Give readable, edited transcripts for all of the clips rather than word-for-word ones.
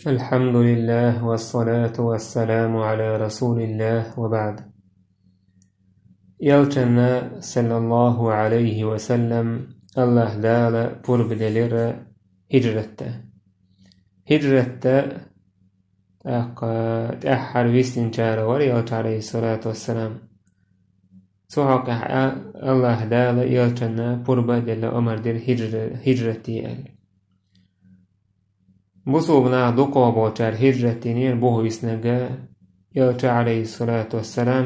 الحمد لله والصلاة والسلام على رسول الله وبعد. يلتنا صلى الله عليه وسلم الله دال قرب دلير هجرته تأحر ويستن جار وريالت عليه الصلاة والسلام سوحك الله دال يلتنا قرب دل أمر دل هجرتي بصوبنا دقوا بوتر هجرتينير بوه يسنجا يلت عليه الصلاة والسلام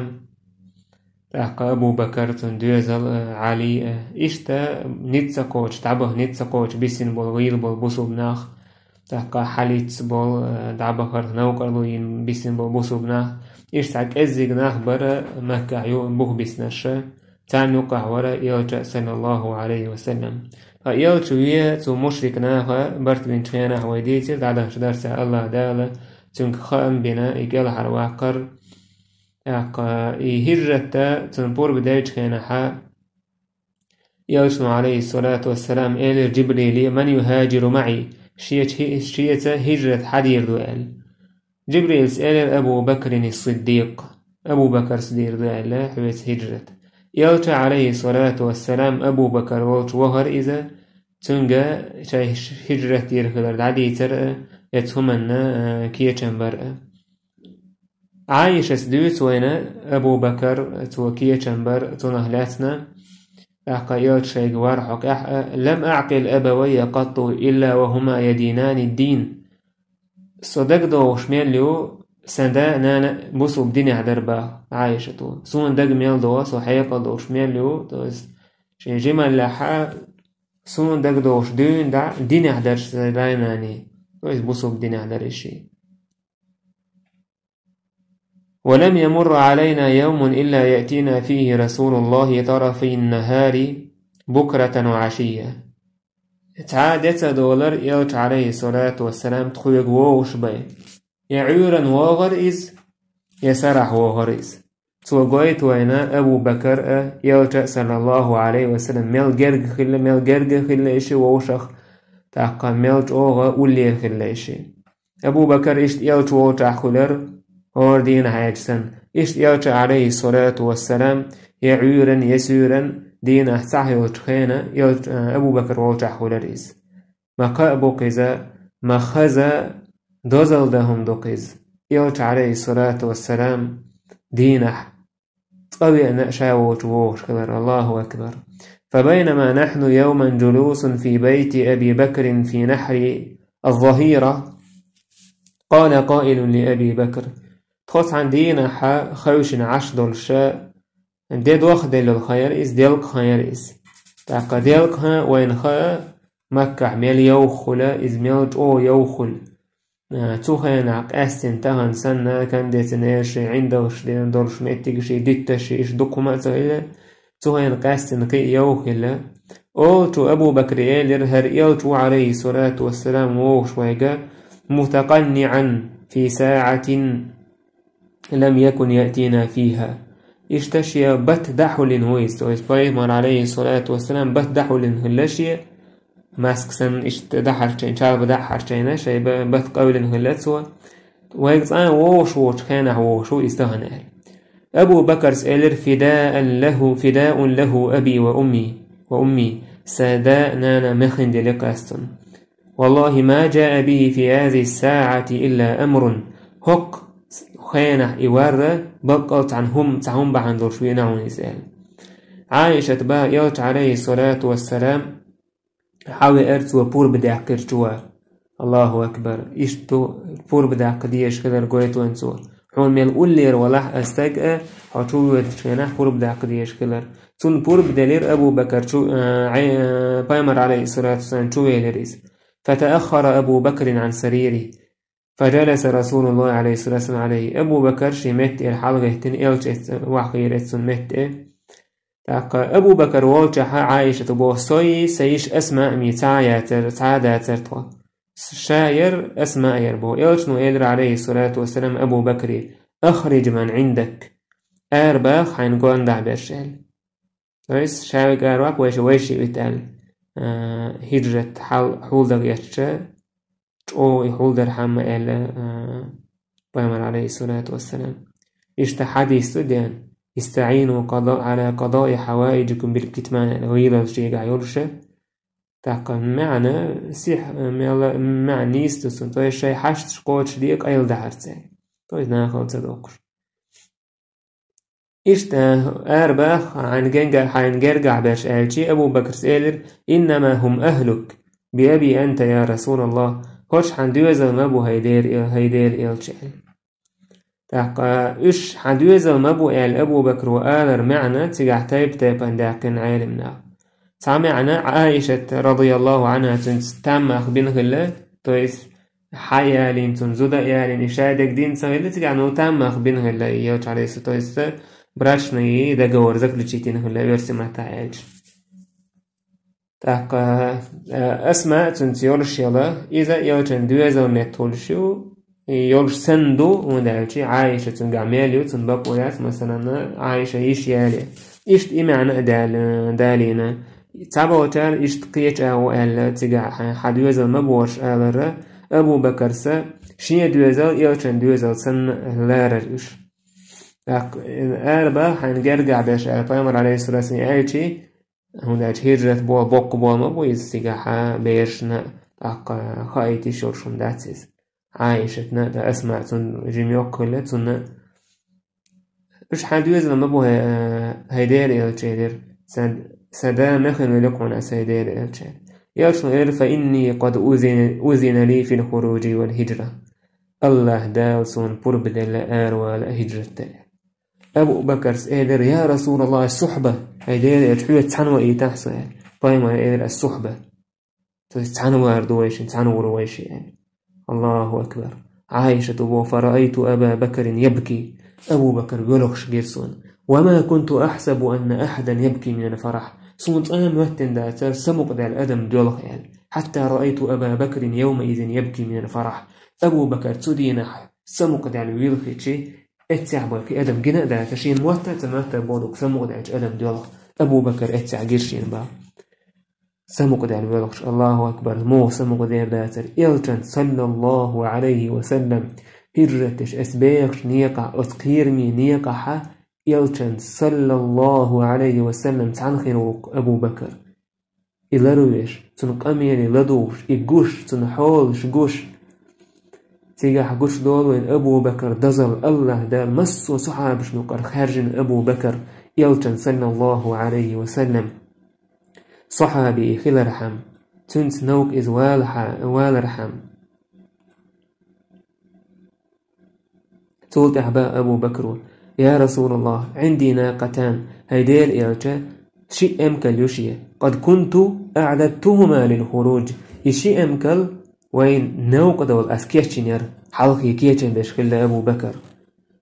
تحقى أبو بكر تندوزل علي إشتا نتسقوش تعبه نتسقوش بسن بالغيل بالبصوبناخ تحقى حليت بال دعبه نوكرلوين بسن بالبصوبناخ إشتاك أزيقناخ برا مكة عيو بوه بسنش تان نقع ورا يلت صلى الله عليه وسلم يلت ويه تو مشركناها برت بنت خيانه ويديتر دعده درس الله داله تنك خام بنا إقال حرواقر هجرته تنبور بداية خيانها يلت عليه الصلاة والسلام إلى جبريل من يهاجر معي شيئة هجرة حدير دوال جبريل سأل أبو بكر الصديق أبو بكر صديق دوال حبيت هجرة يلت عليه الصلاة والسلام أبو بكر والت وهر إذا تنجا هجرة يرخدر دعدي ترى يتهمنا كيتشن برأ عايشة سدوت وين أبو بكر تو كيتشن برأ تنهلاتنا أحقى يلت شيء وارحق لم أعقل أبوي قط إلا وهما يدينان الدين صدق دو شميليو سندا نانا بوسو بديني عدربا عايشة تو سون دق ميل دو سو حيقا دو شميليو توز شي جمال لحا سون دق دوش دين دا ديني عدرش لايناني توز بوسو بديني عدرشي ولم يمر علينا يوم إلا يأتينا فيه رسول الله طرفي النهار بكرة وعشية تعادت دولار يلت عليه الصلاة والسلام تخويق ووش بي يعيرا وغرئز يسرح وغرئز توقيت وينا أبو بكر يلت صلى الله عليه وسلم ميل جرق خلا إشي ووشخ تاقا ميلت أوغا أولي خلا إشي أبو بكر إشت يلت ووتع خلر أوردين حاجسن إشت يلت عليه الصلاة والسلام يعيرا يسيرا دين أحتاحي وتخينا يلت أبو بكر ووتع خلريز ما أبو قزا ما خزا دوزل دهم دوقيز يلت عليه الصلاة والسلام دينح طوي نأشا وتووش كبر الله أكبر فبينما نحن يوما جلوس في بيت أبي بكر في نحر الظهيرة قال قائل لأبي بكر تخص عن دينح خوش عشدل شاء ديد وخد للخير إس ديلك خير إس تاقا ديلك وين خا مكة ميل يوخل إز ميلت أو يوخل توخين عق أستن تهان سنة كان ديتنيش عندوش دين دورش ميتيش ديتش إش دوكما تغيلا توخين قاستن قي يوخلا أولتو أبو بكر إيلر هر إلتو عليه الصلاة والسلام ووش ويقا متقنعا في ساعة لم يكن يأتينا فيها اشتشي بت دحول هويس ويسبايمر عليه الصلاة والسلام بت دحول هلاشي ماسك سن إشت دحرتين شاب دحرتين شيء بث قول هلتسوا ويقصان ووش كان ووشو استهنى أبو بكر سألر فداء له أبي وأمي ساداء نانا مخند لقاستن والله ما جاء به في هذه الساعة إلا أمر هق خينح إوارة بقلت عنهم تعهم بعندر شوينا ونسأل عائشة با يلت عليه الصلاة والسلام حاوي أرت وبور بدع كرتوا الله أكبر إشتو بور بدع قديش كذا رجويتو انسوا حون ميل أولير ولاح أستجأ حشو يتشينا بور بدع قديش كذا تون بور بدلير أبو بكر شو بايمر عليه الصلاة والسلام شو يلريز فتأخر أبو بكر عن سريره فجلس رسول الله عليه الصلاة والسلام عليه أبو بكر شمت الحلقة تنقلت وحقيرت سنمت تاقا أبو بكر والجحا عايشة بوصي سيش أسماء ميتاياتر تعاداتر شاير أسماء يربو يلتنو إلر عليه الصلاة والسلام أبو بكر أخرج من عندك أرباخ حين قوان دع برشال ويس شاوك أرواق ويش يتقال هجرة حول دغيتش او يحول درحم إلى بيمر عليه الصلاة والسلام إشت حديث ديان استعينوا على قضاء حوائجكم بالكتمان غير الشيء يرشى تاق معنى سيح معنى يستسون طيب الشيء حشت شقوش ديك أيل دهرتين طيب ناخد صدوقر إشت أرباخ عن جرجع باش آلشي أبو بكر سألر إنما هم أهلك بأبي أنت يا رسول الله هوش حندوزل مبو هيدير إلشي تاق إش حندوزل مبو إل أبو بكر وآلر معنى تيجع تايب عندكن عالمنا سامعنا عائشة رضي الله عنها تنستمخ بنغلا تويس حيالين تنزودا يالين إشادك دين سهلة تجعنو تامخ بنغلا يوش عليه ستويس براشني دا جور زكلو تشيتين غلا يرسمها تعالج تاق أسماء تنسيولش يلا إذا يوشن دوزو نتولشو يولش سندو وندالشي عائشة تنقعماليو تنبقويات مثلا عائشة إيش يالي إيش إمعنى دالينا تابوتال اشتقيت او ال تيجا حدوزل مبوش الر ابو بكر سا شي دوزل يوشن دوزل سن لارش اربا حنرجع باش البيامر عليه الصلاه والسلام ايتي هناك هجرة بوق مبو يستيجا بيرشنا خايتي شورشم داتس عايشتنا دا اسمع تن جميوك كلها تن اش حدوزل مبو هيدير يلتشيدر سدا نخن لكم سيدي الأرشاد يرشن فإني قد أذن لي في الخروج والهجرة الله دالسون بربد الآر والهجرة أبو بكر سأدر يا رسول الله الصحبة هيدير أتحوية تعنوى إيه تحصل طيما إيدر الصحبة تعنوى أردويش تعنوى رويش يعني الله أكبر عائشة بو فرأيت أبا بكر يبكي أبو بكر يلغش جيرسون وما كنت أحسب أن أحدا يبكي من الفرح صنت أنا موتن داتر سمق ذا الأدم دولغ حتى رأيت أبا بكر يومئذ يبكي من الفرح أبو بكر تدينح سمق ذا الويلخيتشي اتسع بك أدم جنا داتر شين موتن تمات بودك سمق ذا الأدم دولغ أبو بكر اتسع جيرشين با سمق ذا الويلخش الله أكبر مو سمق ذا داتر إلتن صلى الله عليه وسلم هجرتش أسبيخش نيقع أسقيرمي نيقع يلتن صلى الله عليه وسلم تعنخيروك أبو بكر إلارويش تنقاميني لدوش إقوش تنحولش قوش تيجا قوش دولوين أبو بكر دزل الله دال مسو صحابش نقر خارجن أبو بكر يلتن صلى الله عليه وسلم صحابي خلرحم تنس نوك إز والرحم تولت أحباء أبو بكر يا رسول الله عندي ناقتان هيديل إيرجا شيء أمكل يشي قد كنت أعددتهما للخروج يشي أمكل وين نوق دول أسكيشنير حلقي كيتشن بشكل أبو بكر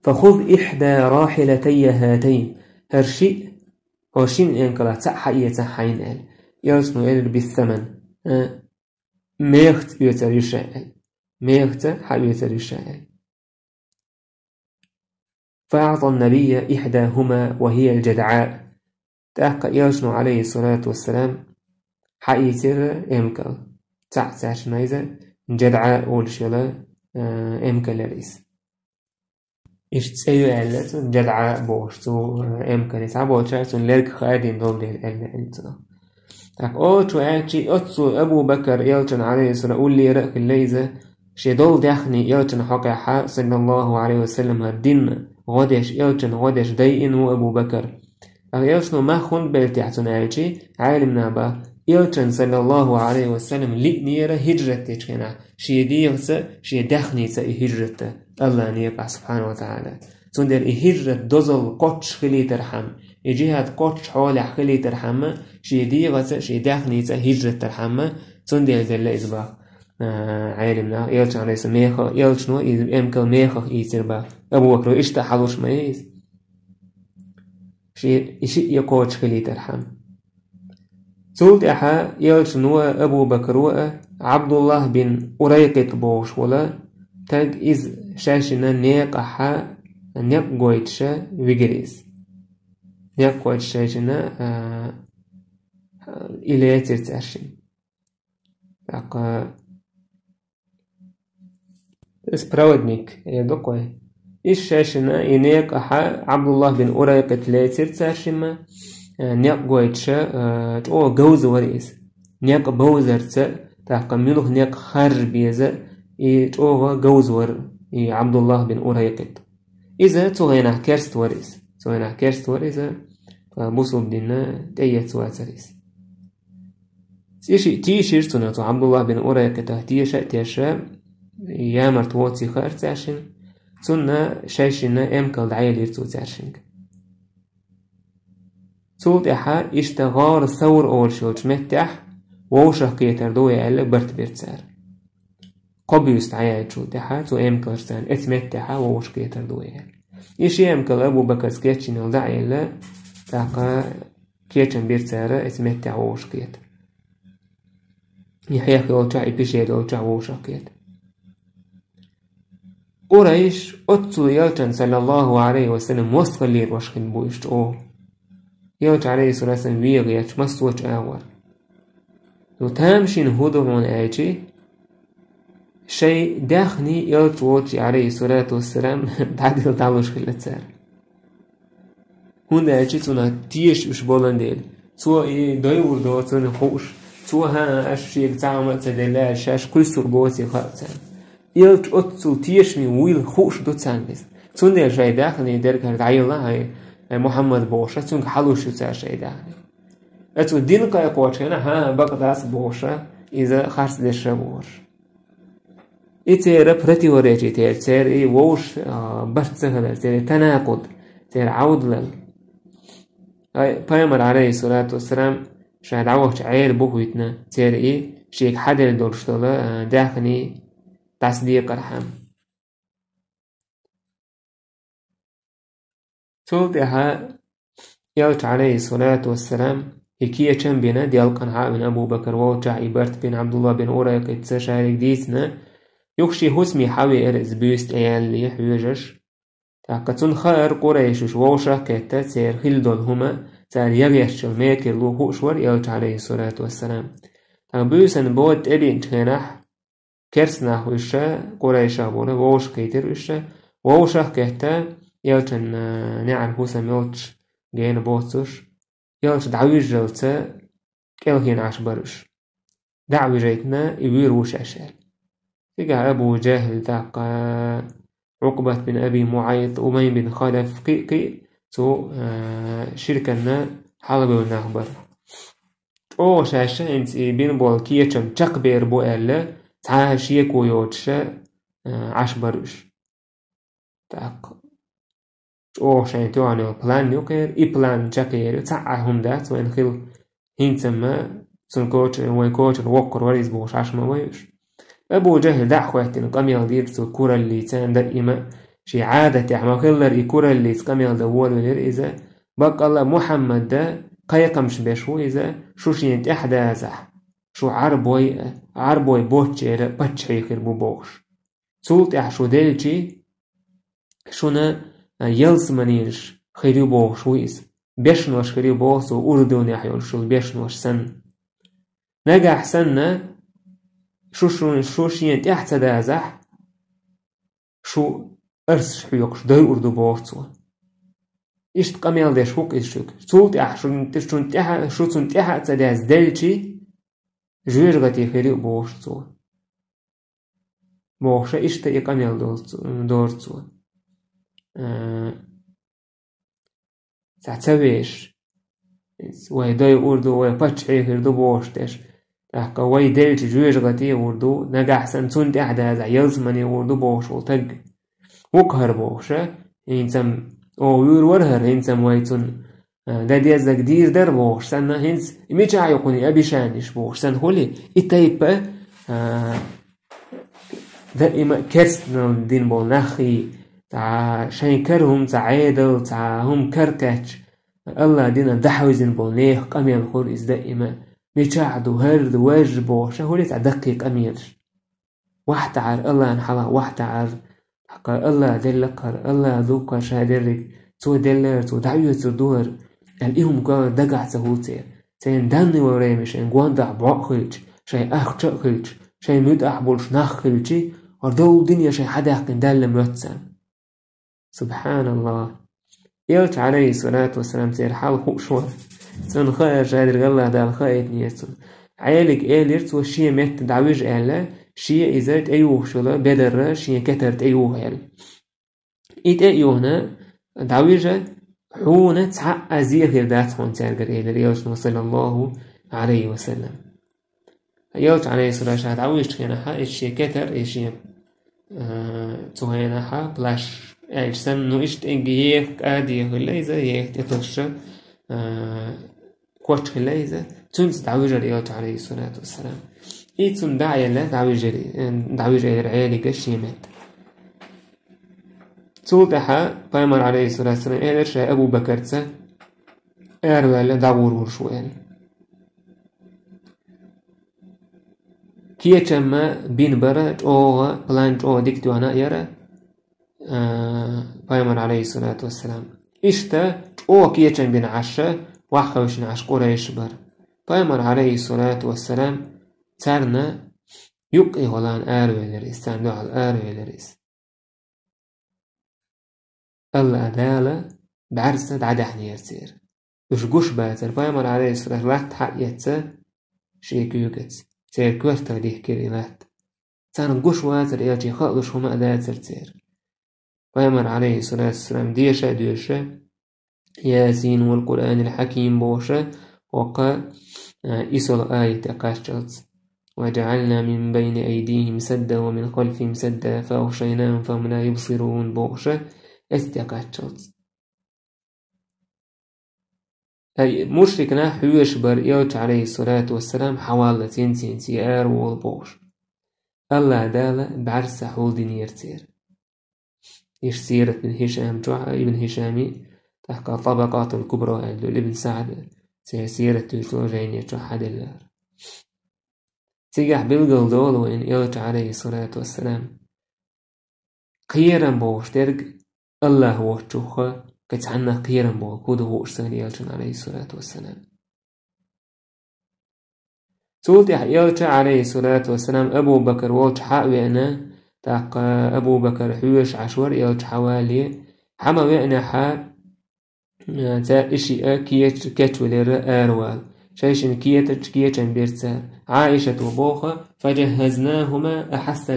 فخذ إحدى راحلتي هاتين هرشي هوشين أمكل تحيي تحين أل يرسنو إل بالثمن ميخت يتر يشاء ميخت حي يتر يشاء فأعطى النبي إحداهما وهي الجدعاء تأقى يرشنو عليه الصلاة والسلام حقيتر إمكال تعتاش نايزة جدعاء أولشلا إمكال لريس إش تسيو ألت جدعاء بوشتو إمكال يتعبو تشارتون لرك خادين دول دي الألتنا تأقى أوتو أكي أتسو أبو بكر يلتن عليه الصلاة أولي رأك الليزة شي دول داخني يلتن حقا حق صلى الله عليه وسلم هالدين غدش يلتن غدش داين وأبو بكر أغيرشنو ما خون بلتحتن ألتي عالمنا با يلتن صلى الله عليه وسلم لئنيرا هجرته كنا شي ديغسا شي داخنيسا هجرته الله نيقع سبحانه وتعالى تندر هجرة دوزل قطش خلي ترحم جهة قطش حول خلي ترحم شي ديغسا شي داخنيسا هجرة ترحم تندر دل إزباق عالمنا يلتن عليه السلام يلتنو إمكال ميخخ إيسر با أبو بكر إشتا حلوش مايز شي يقوش خلي ترحم سولت أحا يلتنو أبو بكر عبد الله بن أريقط بوش ولا تاج إز شاشنا نيق أحا نيق قويتشا ويجريز نيق قويتش شاشنا إليه ترتاشن سبراودنيك يدقوه إيش شاشنا ينيق أحا عبد الله بن أوريقة لاتر تاشما نيق قويتشا تو جوز ورئيس نيق بوزر تاقا منوخ نيق خارج بيزا تو جوز ور عبد الله بن أوريقة إذا تغينا كرست ورئيس تغينا كرست ورئيس بوصل بدنا تأيت سواتريس تيشير تناتو عبد الله بن أوريقة تيشا يامر تواتي خارج تاشن تنا شايشنا امكال دعاية ليرتو تاشنك تولت احا اشتغار ثور اول شوش متح ووشح كيتر دوية الا برت بيرتسار قبيوست عيا تشولت احا تو امكال سان اتمتحا ووش كيتر دوية ايشي امكال ابو بكر سكيتشن الدعاية الا تاقا كيتشن بيرتسار اتمتح ووش كيتر يحيخي اوچا ايبيشيد اوچا ووشح كيتر قريش أتو يلتن صلى الله عليه وسلم وصلير وشخن بوشت يلت عليه الصلاة والسلام ويغيش مستوش آور لو تامشين هدوهون آجي شيء داخني يلت ووشي عليه الصلاة والسلام تعديل تعلوش خلتسار هون آجي تونا تيش وش بولنديل تو دايور دوتون خوش تو ها أشيك تعمل تدلال شاش كل سرقوتي خالتان يلت أتو تيشني ويل خوش دو تسانبس تون دير شاي داخلي دركار دعي الله هاي محمد بوشة تون حلوش تسار شاي داخلي أتو دين قاي قوتشينا ها بقداس بوشة إذا خارس ديش بوش إتير برتي وريجي تير إي ووش برت سهلر تير تناقض تير عود لل بيامر عليه الصلاة والسلام شايد عوش عيل بوهيتنا تير إي شيك حدل دولشتولا داخلي تصديق رحم تولتها يلت عليه الصلاة والسلام هكية كم بنا ديال قنعاء من أبو بكر ووجع إبرت بن عبد الله بن أوريق تساشارك ديسنا يخشي هسمي حوي إرز بيست أيان لي حيوجش تاقتون خير قريشش ووشا كتا تسير خلدول هما تار يغيش الميكر لو هوشور يلت عليه الصلاة والسلام تاقبيوسن بود أبين تخينح كرسنا وشا قريشا بونا ووش كيتر وشا ووشا كتا يلتن نعم هوسم يلتش جين بوتش يلتش دعوي جلتا كالهين عشبرش دعوي جيتنا يوير وش أشال تقع أبو جاهل ذاق عقبة بن أبي معيط أمين بن خلف قي تو شركنا حلبي ونخبر أو شاشة انت بين بول كيتشم تقبير بو ألا تعاش يكو يوتشا عشبرش تاق أو شاين توانو بلان يوكير إي بلان جاكير تعاهم دات وين خيل هينتما سنكوش وين كوش الوقر وريز بوش عشما ويش أبو جهل دعواتين قميل ديرتو كورا اللي تان دائما شي عادة يحمل خلر كورا اللي تقميل دوول ولير إذا بق الله محمد دا قيقمش بشو إذا شو شينت إحدى زح شو عربوي بوتشير باتشي خير بوبوش سولت إحشو ديلجي شونا يلس منيرش خيريو بوش ويز بيشنوش خيريو بوش وردون يحيول شو بيشنوش سن نجح سنة شو شينت إحدى زح شو أرس حيوكش داي أردو بوشتو إيش تقميل ديش هوك إيشوك سولت شو تنتحا تداز ديلجي جوير غتي خيريو بوشتو بوشة إيش تأي قميل دورتو تعتبيش وي داي أردو وي باتشعي خيردو بوشتش تحكا وي ديلجي جوير غتي أردو نجح سنتون تحدا زع يلزمني أردو بوشو تق وكهر بوشة إنسان أو يور ورهر إنسان ويتون دا ديزك دير در بوش سنة هنس إميجا يقوني أبي شانش بوش سن هولي إتايبا دائما كرسنا دين بول نخي تاع شاين كرهم تاع عيدل تاع هم كركاتش الله دينا دحوزن بول نيخ قميل خوريز دائما ميجاعدو هرد واجب بوش هولي تاع دقيق أميرش واحد عار الله نحلا واحد عار حقا الله دلقر الله ذوقر شادرك تو دلر تو دعيو تو دور الإهم قال دقع تهوتير سين داني وريمش إن قوان دع بعق خلج شاي أخ تق خلج شاي ميد أحبولش نخ خلجي وردو الدنيا شي حدا يحكن دال مرتسان سبحان الله يلت عليه الصلاة والسلام سير حال خوشوه سن خير جادر الله دال خير نيسون عيالك إيلرت وشي مت دعوج إلا شي إزالت أيوه شلا بدر شي كترت أيوه إل إيت أيوهنا دعوجة حونة تحق أزيه ذات هون تارجر إلى ريوشنا صلى الله عليه وسلم يلت عليه الصلاة والسلام دعوج كنا حق شي كتر شي تهينا حق بلاش أجسام نوشت إنجيك أدي هلايزة يكتشف كوتش هلايزة تنس دعوجة ريوت عليه الصلاة والسلام إيتون داعي لا دعوجة رعيالي كشيمات تولتها بايمر عليه الصلاة والسلام إيرش أبو بكرتة إيروالا دعور ورشوال كيه چما بين برا أو بلانج أو ديكتو أنا يرى بايمر عليه الصلاة والسلام إشتا أو كيه چم بين عشا وحوش نعش قريش بر بايمر عليه الصلاة والسلام ترنا يقي هلان آرويلريس تندو على آرويلريس الله أدالة بعرسة دعدحني يرسير وش قوش باتر بايمر عليه الصلاة والسلام حق يتسا شيك يوكت سير كورتا ديه كريلات تان قوش واتر يلجي خالوش هما أداتر تير بايمر عليه الصلاة والسلام ديشا ياسين والقرآن الحكيم بوشا وقا إسل آية قاشتلت وجعلنا من بين أيديهم سدا ومن خلفهم سدا فأغشيناهم فهم لا يبصرون بوشا استقاشتلت أي مشركنا حيوش بر إلت عليه الصلاة والسلام حوالة تنتي والبوش الله دالة بعرس حول دينيرتير إيش سيرة بن هشام جوع ابن هشامي تحكى طبقات الكبرى لابن سعد سيرة تجوجين جحد الله تيجح بالقلدول وإن إلت عليه الصلاة والسلام قيرا بوش ترق الله هو تشوخه كتعنا قيرا بوش كود هو أرسل إلت عليه الصلاة والسلام سولت إلت عليه الصلاة والسلام أبو بكر والت حاوي أنا تحكى أبو بكر حوش عشور إلت حوالي حما وإنا حا تا إشي كيت كتولر أروال شايشن كيت بيرتا عائشة وبوخة فجهزناهما أحس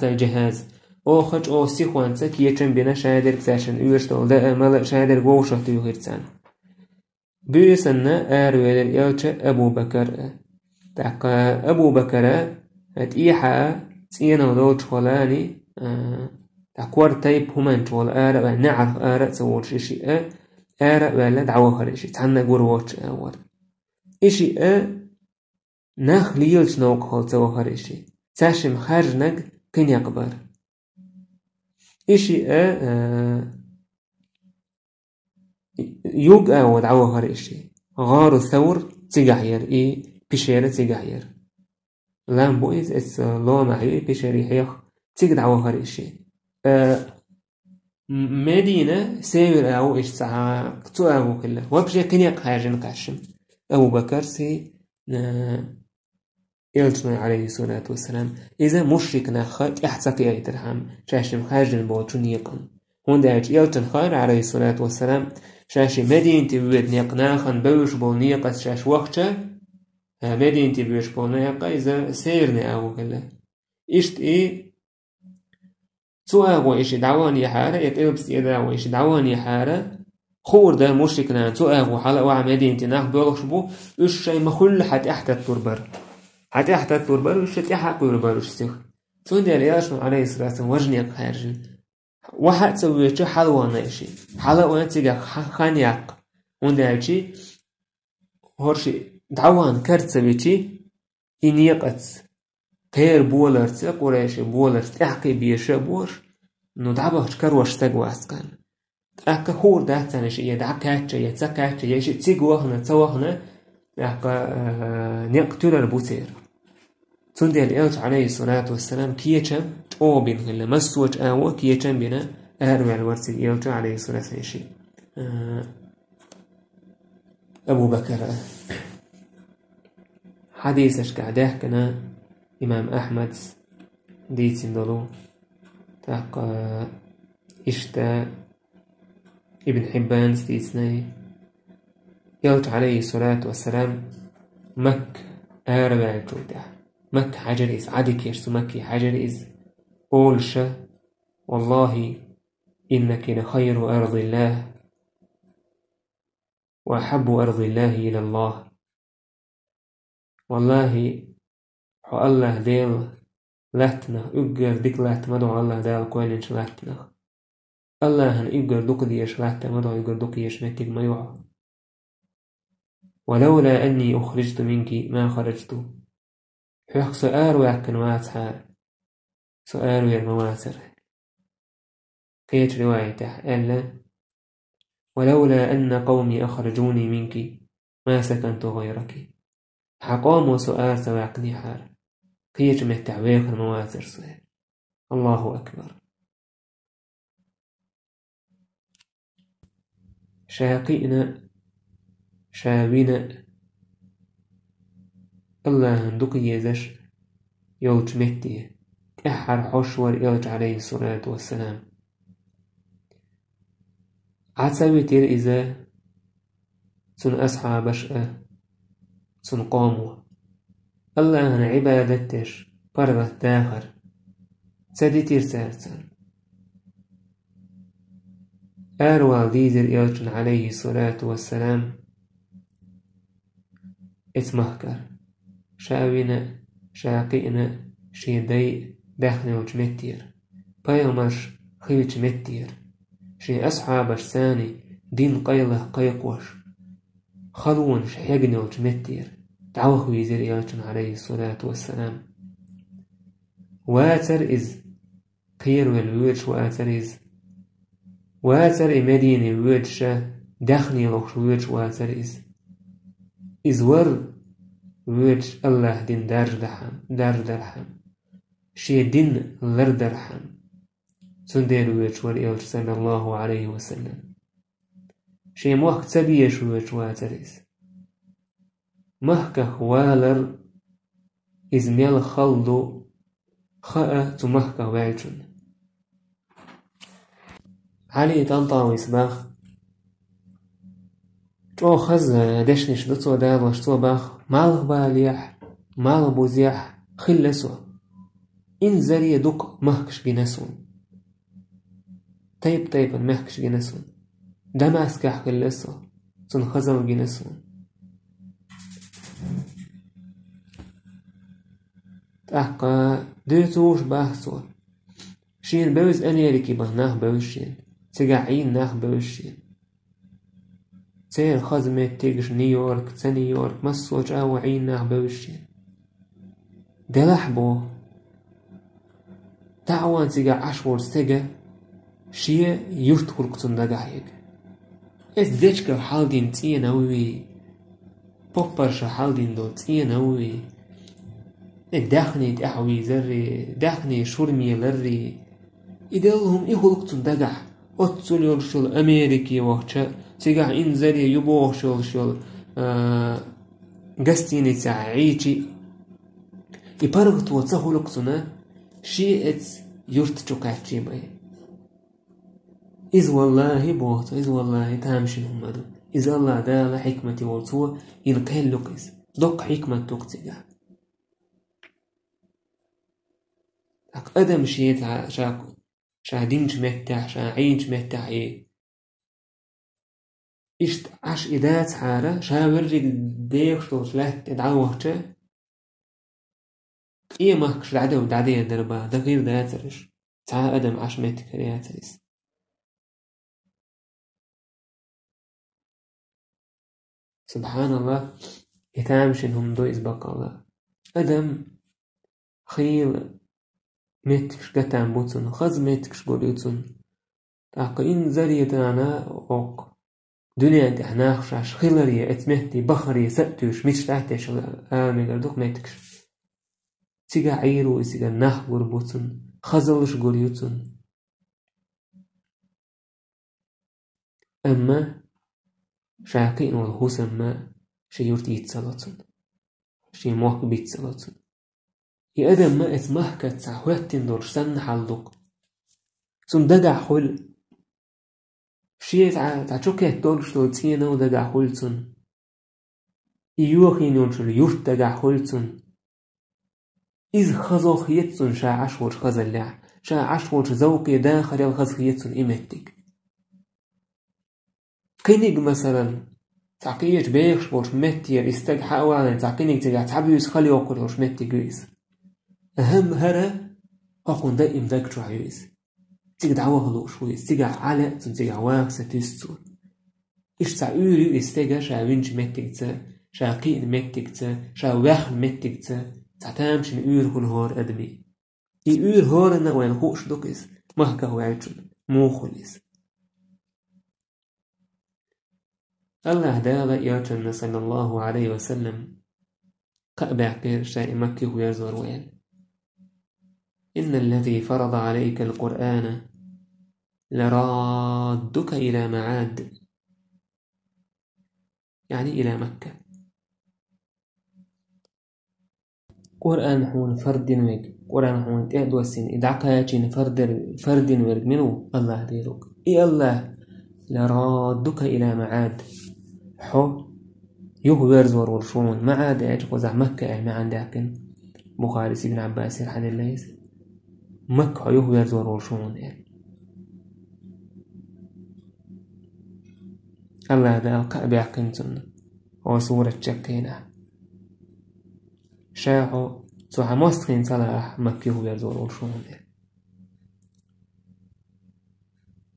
الجهاز أوخج أو سيخوانتا كيت بنا شادر كساشن يوشتول دا ملأ شادر قوشة يوغرتان بيسنا أروال الإلت أبو بكر تحكى أبو بكر هتيحا تينا ودوش خلاني تكور تايب همان تقول آرا نعرف آرا تسوور شيء آرا ولا دعوة خريشي تحنا قور واتش أول إشي ناخ ليلش نوك هول تسوور خريشي تاشم خارجنك كن يقبر إشي يوق أول دعوة خريشي غار الثور تيجحير بشيرة تيجحير لام بويز اس لو معي بشيري حيخ تيج دعوة خريشي مدينة سير أو إيش ساعة أو كله وبشي كنيق حاجة قاشم أبو بكر سي إلتنا عليه الصلاة والسلام إذا مشرك ناخد إحتاق يترحم شاشم خارج بوتون يقن هون داج إلتن خير عليه الصلاة والسلام شاشي مدينة تبويد نيق ناخن بوش بول نيقة شاش وقتها مدينة تبويش بول نيقة إذا سيرنا أو كله إشت سواء إيش دعواني حارة يتقلبس يدعو إيش دعواني حارة خور ده مشركنا سواء وحلا وعمدين تناخ بيرخبو إيش شيء مخل حتى أحد التربر حتى أحد التربر وإيش تحق يربر وإيش سيخ تون ده ليش عليه الصلاة والسلام وجنيك خارج واحد سوي شيء حلوة نشي حلوة تيجا خانياق ونده شيء هرشي دعوان كرت سوي شيء إنيقت غير بولرت قريش بولرت احكي بيش بوش نو دعبه كروش تقواس كان احكي خور ده تانش يدعكاتش يتسكاتش يش تيقوهنا توهنا احكي نقتل البوتير تندي الإلت عليه الصلاة والسلام كيشم او بين اللي مسوج او كيشم بنا اهرمع الورس الإلت عليه الصلاة والسلام أبو بكر حديثش قاعده كنا إمام أحمد ديتين دلو تاق إشتا ابن حبان ستيسناي يلت عليه الصلاة والسلام مك أربع جودة مك حجر إز عدك يشتو مكي حجر إز أولشة والله إنك لخير أرض الله وأحب أرض الله إلى الله والله حو الله ديل لاتنا أجر ديك لات مدو الله ديل كويلنش لاتنا الله هن أجر دوك ديش لات مدو أجر دوك ديش متك ما يوعو ولولا أني أخرجت منك ما خرجت حيق سؤال ويحكن واتحار سؤال ويرمواتر قيت روايته ألا ولولا أن قومي أخرجوني منك ما سكنت غيرك حقام وسؤال سواقني حار قيت متعويق المواتر صير الله أكبر شاقئنا شابنا الله هندوك يزش يلج متي أحر حشور يلج عليه الصلاة والسلام عتسوي تير إذا سن أصحابش سن قاموا الله هن عبادتش برغة داخر سدي تير سارسان أروال ديزر يلج عليه الصلاة والسلام اسمهكر شاوينا شاقئنا شيدي داخل وجمتير بايمش خيلج متير شي أصحابش ثاني دين قيله قيقوش خلونش حيقني وجمتير دعوه ويزير يالجن عليه الصلاة والسلام واتر إز قير والويرش واتر إز واتر مدينة ويرشة داخلي لوش ويرش واتر إز ور ويرش الله دين دار درحم شي دين لر درحم سندير ويرش والإلج صلى الله عليه وسلم شي موك تبيش ويرش واتر إز مهكا خوالر إز ميل خلدو خاء تمهكا ويجن علي تنطاوي سباخ جو خز دشنش دتو دال وشتو باخ ماله باليح ماله بوزيح خلسو إن زري دوك مهكش جنسون طيب المهكش جنسون دماسكح خلسو سن خزم جنسون تحقا ديتوش باحثون شين بوز أنيريكي بغناه بوشين تقعين ناه بوشين تير خزمة تيجش نيويورك تا نيويورك مسوج أو عين ناه بوشين دلحبو تعوان تيجا عشور تيجا شيء يرتقل كتن دقايق إس ديشك حالدين تيناوي بوبرش حالدين دو تيناوي داخني تأحوي زري داخني شرمي لري إدلهم إخلقتن دقع أتصل يرشل أمريكي وقتا تقع إن زري يبوغ شل قستيني تعيشي إبارغت وتصهلقتنا شيء يرتجوكاتشي باي إذ والله بوغت إذ والله تامشن همدو إذ الله دال حكمتي والصوة إن كان لقز دوك حكمة تقتقع أقدم شيء شاهدينش متع شاعينش متع إيه إشت عش إدات حارة شاورجك ديوش توصلت تدعوهش إيه ماكش العدو دعدين دربا ده غير داترش تعا أدم عش متك رياترس سبحان الله يتامشنهم دو إزبق الله أدم خيل متكش قتام بوتسن خز متكش قوليوتسن تاقين زريتانا أوق دنيا تحناخ شاش خيلرية اتمهتي بخرية سأتوش ميش تحتش آمي قردوك متكش تيجا عيرو إسيجا ناح قربوتسن خزلش قوليوتسن أما شاقين والهوسن ما شي يرتي يتسلطن شي موك بيتسلطن يقدم ما اسمه كتساوتين دور سن حلدق سن دقع حل شيء تعشوكه دورش دو تسينا ودقع حل سن يوخين ينشر يوش دقع حل سن إذ خزو خيتسن شا عشور خزلع شا عشور زوقي داخل الخز خيتسن إمتك كينيج مثلا تعقيج بيخش بوش متير استج حاوان تعقينيج تجع تعبيوس خلي وقل وش متي جويس أهم هرا أكون دائم ذاك شويس تيجي دعوة هلوش ويس تيجي على تيجي واقع ستيستور إيش تعيري استجا شا وينج متيجت شا قين متيجت شا واخ متيجت تعتامش نقول هالهار أدمي يقول هارنا وين خوش دوكس مهكا وعجل مو خلص الله داغا ياتنا صلى الله عليه وسلم قابع كير شاء مكي ويزور وين إن الذي فرض عليك القرآن لرادك إلى معاد يعني إلى مكة قرآن حون فرد ويك قرآن حون تأدو السن إدعك ياتين فرد ويك منه الله ديرك إي الله لرادك إلى معاد حو يهور زور ورشون معاد يجب وزع مكة يعني عندك بخاري ابن عباس رحمه الله مكة يهور زور ورشون يعني الله دا كأبع كنتن وصورة شكينا شاحو سوحا مستخين صلاح مكة يهور زور ورشون يعني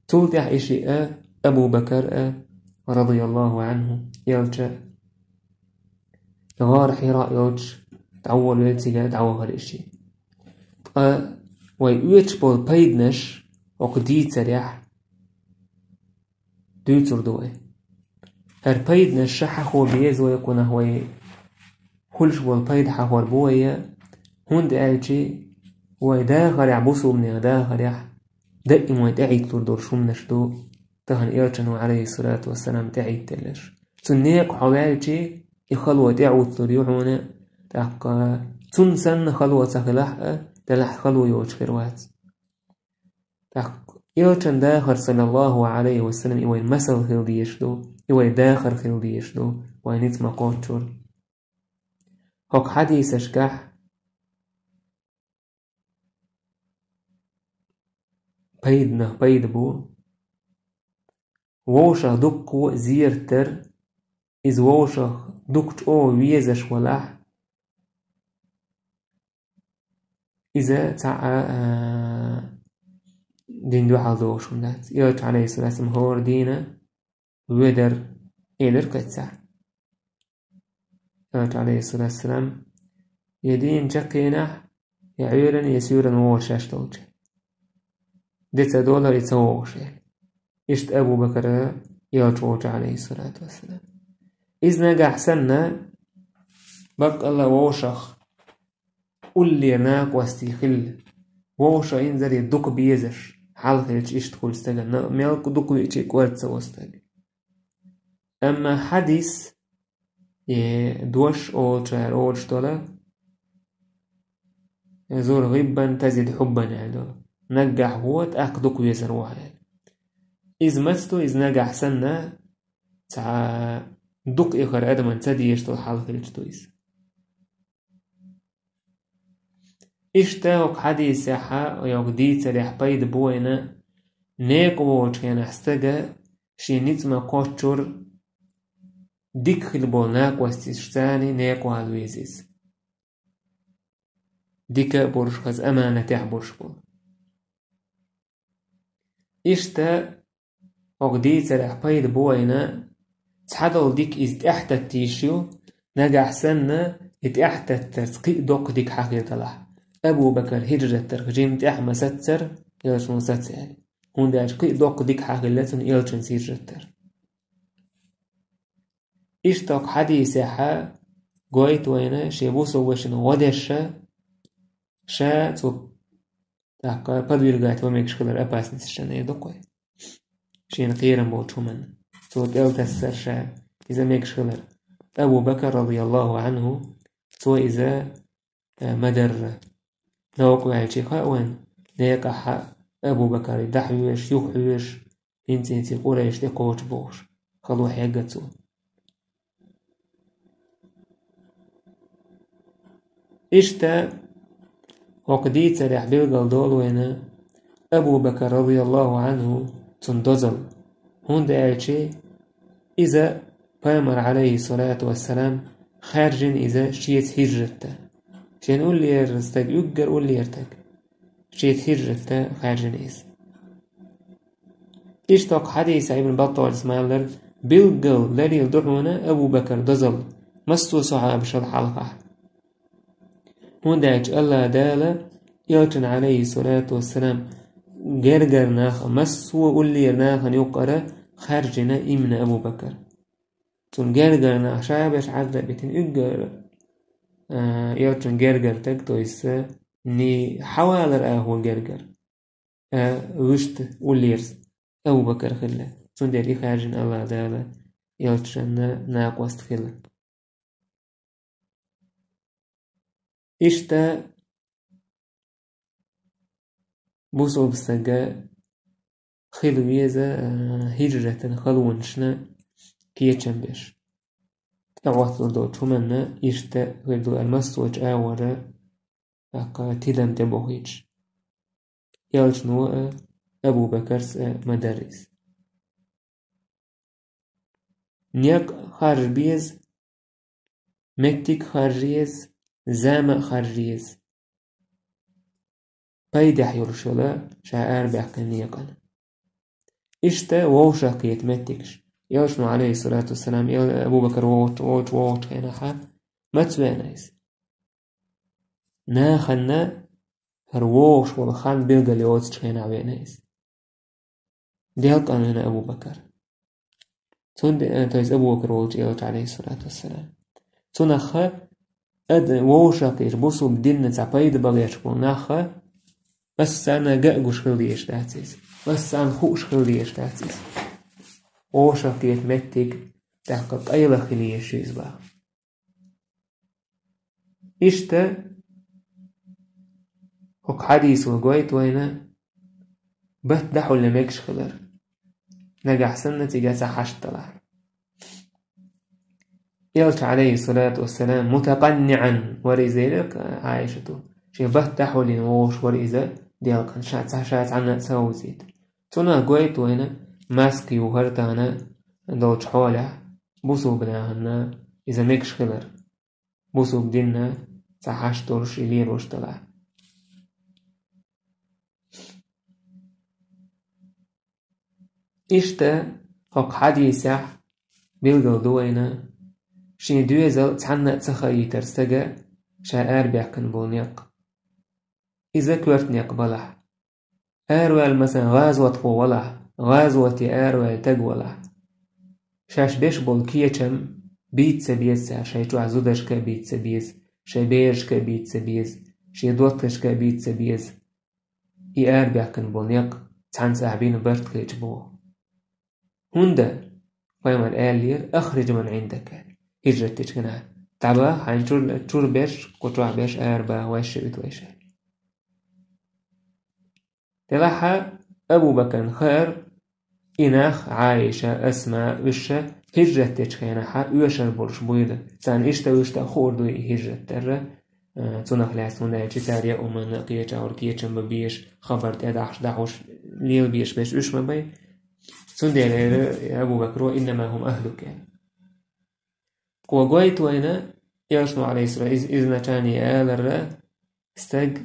تولتح إشي أبو بكر رضي الله عنه يلجأ غار حراء يلج تعول ويلتقى دعوه هالإشي ويويتش بول بيدنش وقديت سريح دوتر دوي هر بيدنش شحخو بيز ويكون هو خلش بول بيد حخور بويا هون دعالجي ويداخل يعبوسو من يداخل يح دائم ويدعيك تردور شمنش دو تهن إيرشنو عليه الصلاة والسلام تعيد تلش سنيك حوالجي يخلوة تعود تريحونا تحقا تنسن خلوة تخلح تلح خلوة يوشخروات تحقا إيرشن داخل صلى الله عليه وسلم إيوه المسل خلديش دو إيوه داخل خلديش دو وينيت مقاتشور هوك حديث اشكح بيدنا بيد بو ووشا دقو زيرتر إذ ووشا دقت أو ويزش ولح إذا تع دين دو حظوش ونات يرج عليه الصلاة والسلام هور دينا ودر إلر كتسع يرج عليه الصلاة والسلام يدين جقينح يعيرا يسيرا ووشاش توجه ديتا دولار يتسووش يعني إشت أبو بكر يرجوج عليه الصلاة والسلام إذ نجح سنة بق الله ووشخ قل لي ناك واستيخل ووشا ينزل يدوك بيزش حالخيش إشت كل استجن ميالك دوك ويشي كوارتسا واستجن أما حديث يدوش أول شهر أول شطولة يزور غبا تزيد حبا يعني نجح هوت أخدوك ويزروها يعني إذ مستو إذ نجح سنة تع دوك إخر أدمان تدي يشتو حالخيش تويس إشتاوك حديث ساحة ويقديت سريح بيد بوينة نيك ووش كان أحستجا شي نتما قوشور ديك خلبوناك واستشتاني نيك وهالويزيز ديك برشخز أمانة تحبرشبو إشتا وقديت سريح بيد بوينة تحدل ديك إز تحت التيشيو نجح سنة تحت التسقيق دوك ديك حقيقة لح أبو بكر هجرة ترجم تحمى ستر يلشن ستر هون داش قي دوك ديك حقيقة يلشن سيجرتر إشتاق حديثها قويت وينا شيبوسو وشن ودشا شا تو تحقا بدوير قايت وميكش خلر أباس نسشن يدوكوي شين قيرن بوتشو من تو تلتسر شا إذا ميكش خلر أبو بكر رضي الله عنه تو إذا مدر نوق وعيشي خاوان نيقا حق أبو بكر دحويش يوحويش انتي قريش دي قوش بوش خلو حيقتو إشتا وقديت رح بلغل دولوين أبو بكر رضي الله عنه تندزل هون دعيشي إذا بامر عليه الصلاة والسلام خارجين إذا شيت هجرته شين قول لي يرستك يقر قول لي يرتك شيت هجرته خارجين إذا إشتاق حديث ابن بطال اسماعيل بلغل لري الدحونا أبو بكر دزل مستو صحاب شل حلقة هون دعيش الله دالا يوتن عليه الصلاة والسلام جرجر ناخ مسو قول لي ناخ يقرأ خارجنا إمن أبو بكر تون جرجر ناخ شابش عدد بيتن إجر يوتن جرجر تكتويس ني حوالر هو جرجر وشت قول لي أبو بكر خلا تون داري خارجن الله دالا يوتن ناقوست خلا إشتا بوسو بسجا خلويزا هجرة خلونشنا كيتشن بيش أوثل دو تمنى إشتا غيردو المسوج آورا أقا تدم تبوهيج يالشنو أبو بكرس مدارس نيق خارج بيز مكتك خارجيز زام خارجيز بايدح يرشلا شعار بحكا نيقنا إشتا ووشاق يتمتكش يالشنو عليه الصلاة والسلام أبو بكر ووش هنا ما تبانيس ناخنا هرووش والخان بيلغا ليوتش هنا بانيس ديالك أنا أبو بكر تون تايز أبو بكر ووش يالش عليه الصلاة والسلام تون أخا أد ووشاق يربوسو بدين تعبايد بغيشكو ناخا بس أنا جاء خليش داتيس بس أنا خوش خليش داتيس ووشاق يتمتك تحقق أيلا خليش يزبا إشتا هوك حديث وقويت وينا بتدحو اللي ميكش خلر نجح سنة تيجاسا حشتلا يلش عليه الصلاة والسلام متقنعا ورزيلك عايشته شي بتدحو اللي نوش ورزا ديالك شات عنا تساوزيت تونا قويت وينا ماسكي وهرتانا دوش حوله بوسو بناهنا إذا ميكش خلر بوسو بدينا تحشتورش إلي روش طلع إشتا هوك حديثة بيلغل دوينا شيني دويزل تحنى تخيي ترستجا شاعر بيحكن بونيق إذا كورت نيق بلح أروال مثلا غازوة قولح غازوة أروال تقولح شاش بيش بول كيتشم بيت سبيز شاي جو عزودش كبيت سبيز شاي بيرش كبيت سبيز شاي دوتش كبيت سبيز إيار بيحكن بونيق تحن ساحبين برد كيجبوه هوندا قيمة الآلير أخرج من عندك هجرتك كنا تعبا حين تشور بيش قطوع بيش أربا ويش بيتويش تلاحا أبو بكر خير إناخ عايشة أسماء وشة هجرتك كنا حا ويشر برش بويدة سان إشتا خوردو هجرت ترى تنخ لاسون لا تاريا ومن قيتش أو قيتش ببيش خبرت أدعش دعوش ليل بيش بيش وش مبي سندير أبو بكر إنما هم أهلك يعني وقويت وينا يشنو عليه الصلاة إذن تاني آلر استج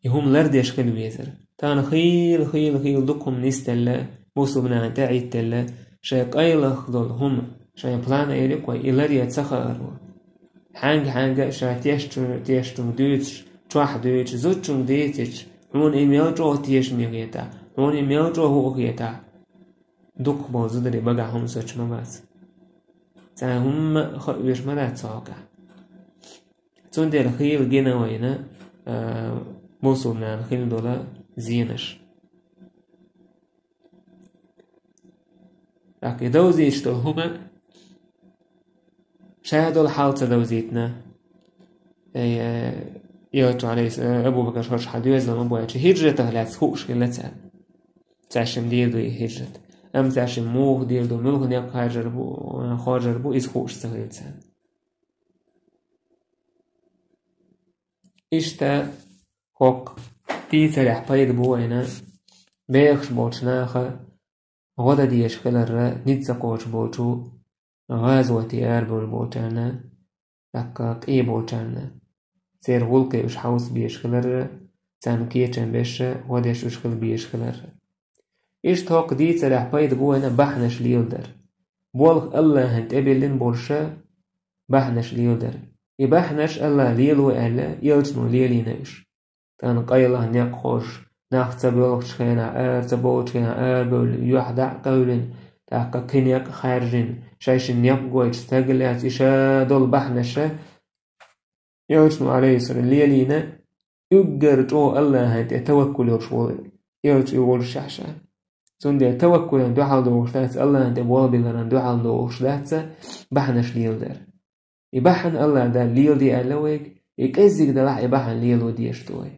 يهم لرديش كالويزر تان خيل دقهم نستلا بوسو بنا تاعي تلا شايق أيلخ دول هم شايق بلان إيريك وإلر يتسخر حانج شايق تيشتم دوتش تواح دوتش زوتشم ديتش هون إميل جو تيش ميغيتا هون إميل جو هو غيتا دق بوزدري بقى هم سوچ مباس تا هم خيش مرات ساقع تون دير خيل جينا وينا بوصلنا الخيل دولا زينش لكن دوزي اشتو هما شاهدوا الحالة دوزيتنا يوتو عليه أبو بكر شرش حديوز لما بواتش هجرته لا تخوش كلا تعشم ديردو هجرة أم تعشم موه ديردو ملغن يق خاجر بو إز خوش سهل تسان إشتا خوك دي تريح بايد بوينا بيخش بوچناخا غدا ديش خلر نتسا قوش بوچو غازوتي أربول بوچانا لكاك إي بوچانا سير غلقي وش حوس بيش خلر تانو كيچن بيش غداش وش خل بيش خلر إشت هوك دي تريح بايد بوينا بحنش ليلدر بولخ الله هنت أبلين بورشا بحنش ليلدر يبحنش الله ليلو ألا يلتنو ليلي نيش تان قيله نيق خوش ناخت بولخ شخينا تبوت شخينا بول يوحدع قولن تاقا كنيق خارجين شايش نيق قويت استقلات إشا دول بحنشة يلتنو عليه سر ليلينا يقرت الله هنت توكل يرشول يلت يقول شاشا سندي توكل دو حال دو وشتات الله هنت بول بلران دو حال دو وشتات بحنش ليلدر يبحن الله دا ليل دي ألويك يكزيك دا لح يبحن ليل ودي يشتوي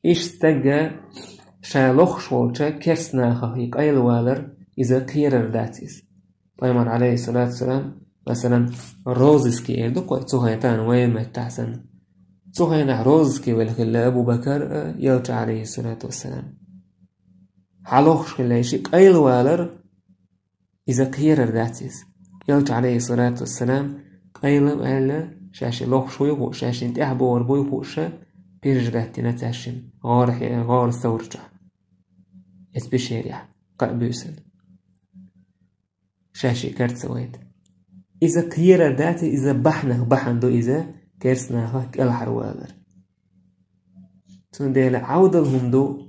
إيش استجا شالوخ شولشا كسنا خفيق أي الوالر إذا كيرر داتيس طيمر عليه الصلاة والسلام مثلا روزسكي يردو كوي تسوهيتان وين ما تحسن تسوهينا روزسكي والخلا أبو بكر يوجع عليه الصلاة والسلام حلوخش كلا يشيك أي الوالر إذا كيرر داتيس يوجع عليه الصلاة والسلام قيلم ألا شاشي لوخش ويقو شاشي انت أحبو وربو يقوشا بيرجراتي نتاشم غار ثورجا اسبشيريا قابوسن شاشي كرت سويت إذا كيرر داتي إذا بحندو إذا كيرسناها كالحر والر تنديل عودلهم دو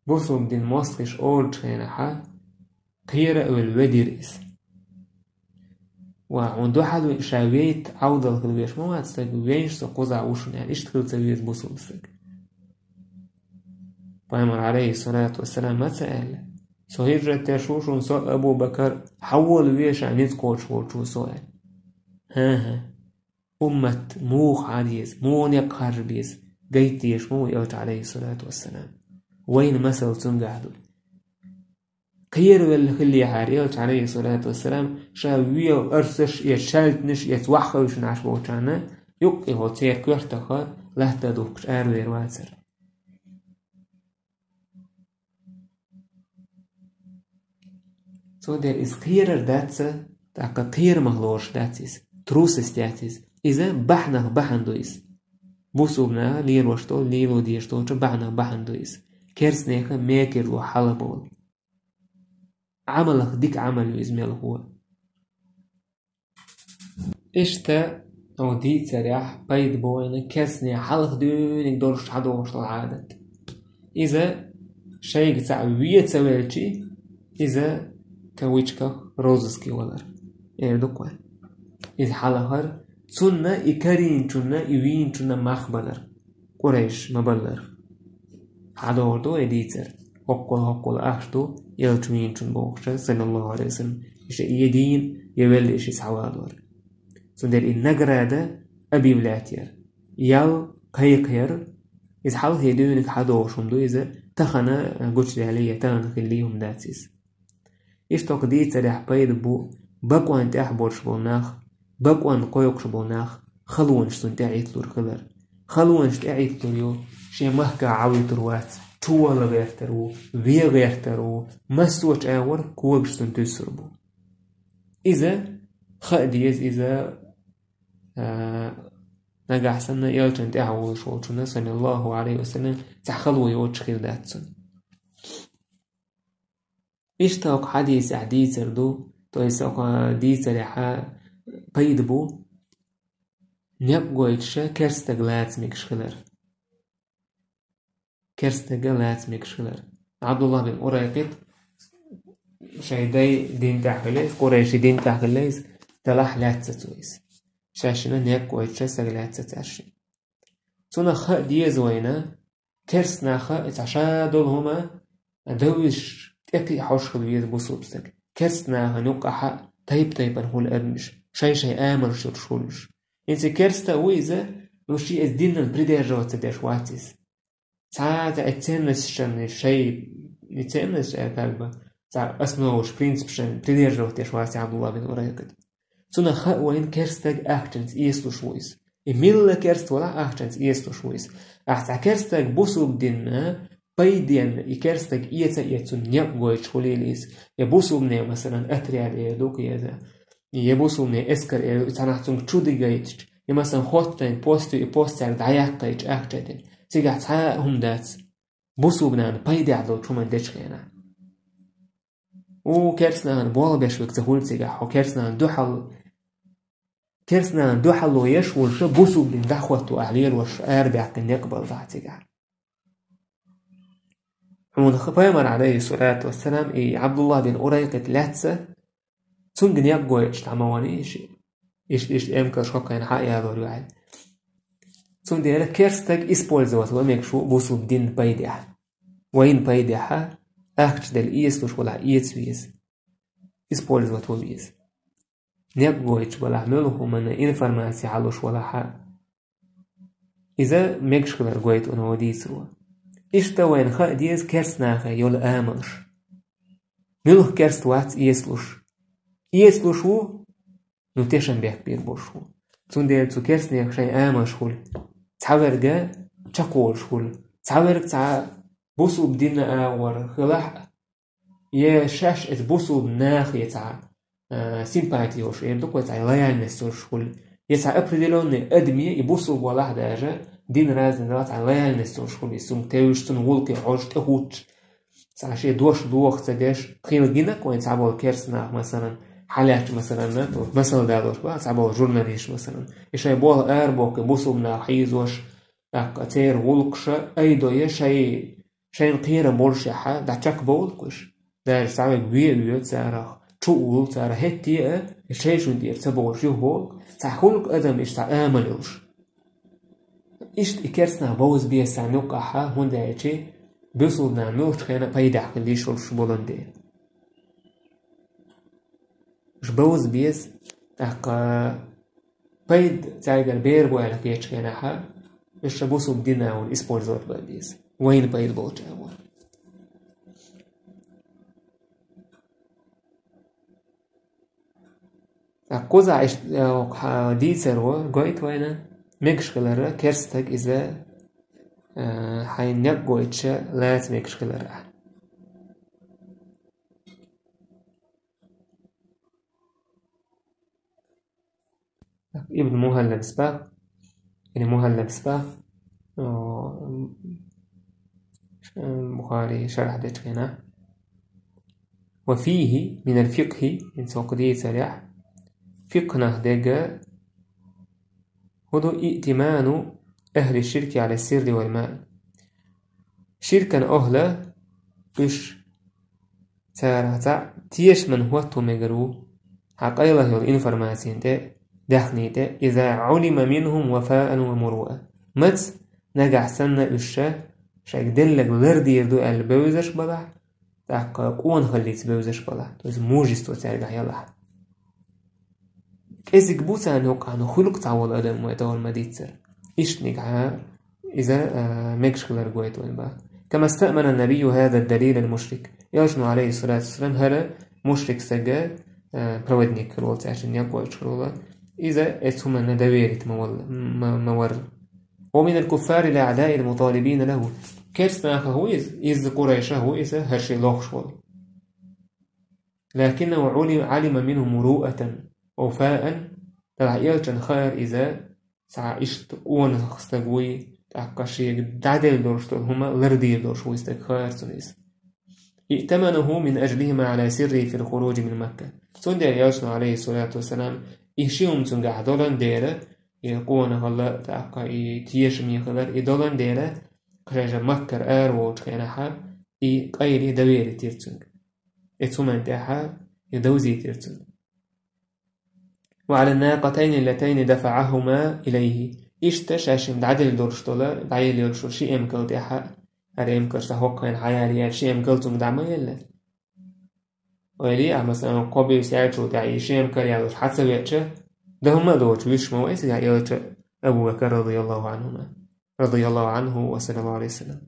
بوصوم دين مصرش أول شينحا قيرة والوديريس وعندو حدو شاويت عودل كلويش ما تستقوينش سقوزع وشن يعني إيش تخل تسويت بوصوم سك بيمر عليه الصلاة والسلام ما تسأل سو هجرة تشوشون سو أبو بكر حول ويش عنيت كوش وشو سؤال ها أمة موخ عديز مون يقهر بيز قيت يشمو يوت عليه الصلاة والسلام وين مثل تنقعدو قير والخلي حاريوت عليه الصلاة والسلام شاويو أرسش يتشالتنش يتوحوش نعش بوچانا يقي هو تير كورتخا لحتا دوكش آروير واتر So there is clearer that's a clear مغلوش that is truth that is إذا بحندو is بوسوبنا لير وشتو ليلو ديشتو بحندو is كرسنيخ ميكر وحلبول عملك ديك عمل يزميل هو إشتا أو دي تريح بيد بوينة كرسني حلق دونك دورش حدوش العادة إذا شيء تعوية سوالشي إذا كويتشكا روزسكي ولر إردوكوا إذا حلقر تسنة إكارين تسنة إوين تسنة مخبلر قريش مبلر حدوردو إديتر هقل أخشتو يلتوين تسن بوخشة صلى الله عليه وسلم إيش يدين يولي إيش سعوادور سندر النقرادة أبي بلاتير يال قيقير إذا حلق يدونك حدوشم دو إذا تخنا قوش عليا تنخليهم داتيس إيش تقديت سريح بيد بو بقوان تحبورش بوناخ بقوان قويقش بوناخ خلوانش تنتعيت لور خلر خلوانش تعيت لور يو شي مهكا عويت روات توالا غيرترو وي غيرترو مسوش آور كوغش تنتسربو إذا خاديز إذا نجح سنة يلتن تعوض شوطنا صلى الله عليه وسلم تحخلو يوتش خير داتسن إشتاق حديث عديثر دو تويساق ديثر يحا بيدبو نبقويتشا كرستغلات ميكشخلر عبد الله بن أريقط شايداي دين تحقليس قريش دين تحقليس تلاح لاتسويس شاشنا نبقويتشا سغلات تتعشي تونا خا ديزوينا كرسنا خا اتعشا دول هما دويش تأكي حوش خلوية بوصوبستك كرستنا هنقع طيب هو الأدمش شيء آمر شرشولش إنت كرستا وإذا وشي الدين البريدير جوات تديش واتيس ساعات اتنس شن شيء اتنس كالبا ساعات أسنوش برينس بشن بريدير جوات تديش واتي عبد الله بن أريقد سونا خاوين كرستاك أحجنس إيستو شويس إميلا كرست ولا أحجنس إيستو شويس أحسا كرستاك بوسو بدينا بيدين يكرستاك إيتسون نيقوي تشوليليس يبوسو بني مثلا أتري عليه دوك يدا يبوسو بني إسكر إيه تنحتون تشودي جايتش مثلا خوتين بوستر دعياقيج أحجدين سيقع تحاهم دات بوسو بنان بيدي عدو شومن ديش خينا وكرسنا بوال بيشوك تهول سيقع وكرسنا دوحل ويشول شو بوسو بن دخوتو أعليل وش أربع كنيقبل ذات سيقع ومن خبيمر عليه الصلاة والسلام عبد الله بن أريقة لاتسة تنقن يقوي اشتعمواني إيش إمكر شوكين حقي هذا الوعي تون ديالا كيرستك إسبولزوات وميك شو بوسو بدين بايديها وين بايديها أخش دل إيسلوش ولا إيسويس إسبولزوات وميز نيقويش ولا عملوه من إنفرماسي علوش ولا حق إذا ميكش كلر قويت أنا وديسروا إيش توين خا ديز كيرس ناخا يول آمنش ملوه كيرست وات إيسلوش هو نوتيشن بيك بير بوشو تون ديال تو كيرس نيك شي آمنش هول تعورجا تقولش هول تعورج تع بوسو بدينا أور خلاح يشاش بوسو بناخ يتع سيمباتي وش يدوك وتع لايالنس هول يتع أبردلون أدمي يبوسو ولا حداجة دين رازن رات على لايالنس هول يسوم تيوش تنولك عوش تهوت تع شيء دوخ تداش خيل جينك وين تعبوا كيرس ناخ مثلا حالات مثلا دادوش بقى تعبوا جورناليش مثلا إيش يبوه أربوك بوسو بنا حيزوش أكتير ولكشة أيضا شيء قيرة مرشحة دا تشك بولكش دا تعبوا بيئة تعرف تقول تعرف هتي شيء شو دير تبغى شو بول تعقولك أدم إيش تعاملوش إيش إكرسنا بوز بيه سعنوك أحا هون دا يجي بيصل نعملوش خينا بيدح كليش وش بولندي مش بوز بيس بيد تعيق البير بوالك كيتش خينا حا مش بوسو بدينا والإسبول زوت بيس وين بيد بوجه أول أقوز عيش دي سروا قويت وينا مكشكلرة كرستك إذا حين قويتش لا تمكشكلرة ابن مهلب سبا يعني مهلب سبا بخاري شرح دتنا وفيه من الفقه إن سوقدي سريع فقه دجا هو ائتمان أهل الشرك على السر والمال شركا أهلا إيش تارتا تيش من هو تمجرو حقيقة الإنفورماسيون دخني إذا علم منهم وفاء ومروءة مت نجح سنة الشا شاك دلك لردي يردو البوزش بلا تاك قوان خليت بوزش بلا توز موجستو تارجع يلا إذا بوسا نوقع نخلق تعول أدم ويتول مديتر إيش نجح إذا مكش خلر قويت وين كما استأمن النبي هذا الدليل المشرك يوشنو عليه الصلاة والسلام هذا مشرك سجى برودنيك رولت عشان يقوى شرولا إذا اتهم ندويرت مور ومن الكفار الأعداء المطالبين له كيرسنا هو إذ قريش هو إذا هرشي لوخشول لكنه علم منه مروءة وفاء تلعيالشن خير إذا سعيشت قوان خستقوي تعقشي دعدل دورشتول هما لردي دورشو استخير سنيس ائتمنه من أجلهما على سره في الخروج من مكة سندر يوشنا عليه الصلاة والسلام إيشيهم تنقع دولان ديرة يقوان غلا تعقا تيش ميخلر دولان ديرة كراجة مكر آروج كيناحا قيلي دويري تيرتنج اتومان تاحا يدوزي تيرتنج وعلى الناقتين اللتين دفعهما إليه إشتش عشان عدل دورشتولا دعيل يرشو شي امكل تاحا هذا امكل سهوقين حيالي شي امكل تنقع ما يلا ويلي مثلا قبي ساعته تعيشين كريالوش حتى بيتشه ده هم دوت ويش ما ويس يعيش أبو بكر رضي الله عنه وصلى الله عليه وسلم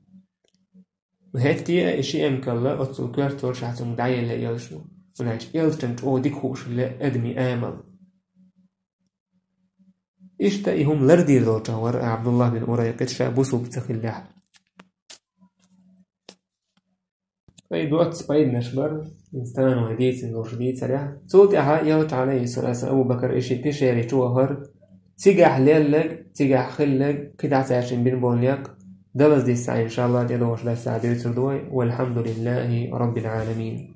وهيك تي إشي أمكلا أتصل تورش حتى مدعي اللي يلشوا ونعيش يلتنت أو ديكوش اللي أدمي آمل إشتايهم لردير دو جوار عبد الله بن أريقة شابوسو بتخلاه طيب وقت سبايد نشبر إنسان وهديت نور جديد سريع صوت أها يوت عليه سلاسة أبو بكر إشي بيشيري توهر تيجح ليلك تيجح خلك كده عشان بين بوليك ده بس دي الساعة إن شاء الله دي دوش لا الساعة دي والحمد لله رب العالمين.